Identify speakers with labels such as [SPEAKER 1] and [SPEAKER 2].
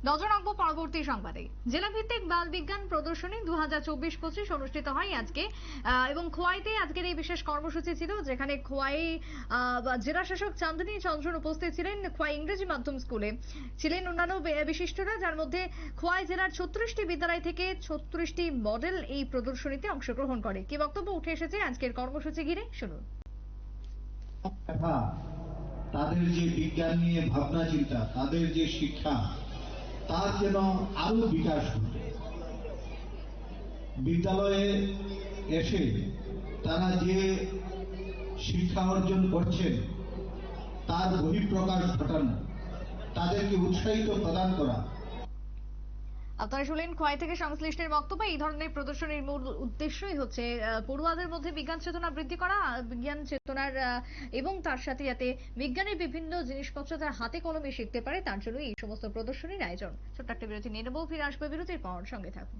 [SPEAKER 1] নজর রাখবো পরবর্তী সংবাদে। জেলাভিত্তিক বাল বিজ্ঞান প্রদর্শনী 2024-25 অনুষ্ঠিত হয় আজকে এবং খোয়াইতে আজকের এই বিশেষ কর্মসূচি ছিল, যেখানে খোয়াই জেলা শাসক চাঁদনী চন্দ্রন উপস্থিত ছিলেন। খোয়াই ইংরেজি মাধ্যম স্কুলে ছিলেন অন্যান্য বিশিষ্টরা, যার মধ্যে খোয়াই জেলার 36টি বিদ্যালয় থেকে 36টি মডেল এই প্রদর্শনীতে অংশগ্রহণ করে। কি বক্তব্য উঠে এসেছে আজকের কর্মসূচি ঘিরে, শুনুন।
[SPEAKER 2] তাদের যে বিজ্ঞান নিয়ে ভাবনা চিন্তা, তাদের যে শিক্ষা, তার যেন আরো বিকাশ ঘটে। বিদ্যালয়ে এসে তারা যে শিক্ষা অর্জন করছেন তার বহিঃপ্রকাশ ঘটানো, তাদেরকে উৎসাহিত প্রদান করা।
[SPEAKER 1] আপনারা শুনলেন খোয়াই থেকে সংশ্লিষ্টের বক্তব্য। এই ধরনের প্রদর্শনীর মূল উদ্দেশ্যই হচ্ছে পড়ুয়াদের মধ্যে বিজ্ঞান চেতনা বৃদ্ধি করা, বিজ্ঞান চেতনার এবং তার সাথে যাতে বিজ্ঞানের বিভিন্ন জিনিসপত্র তার হাতে কলমে শিখতে পারে, তার জন্য এই সমস্ত প্রদর্শনীর আয়োজন। ছোট্ট একটা বিরতি নিয়ে নেবো, ফিরে আসবো বিরতির পর, সঙ্গে থাকুন।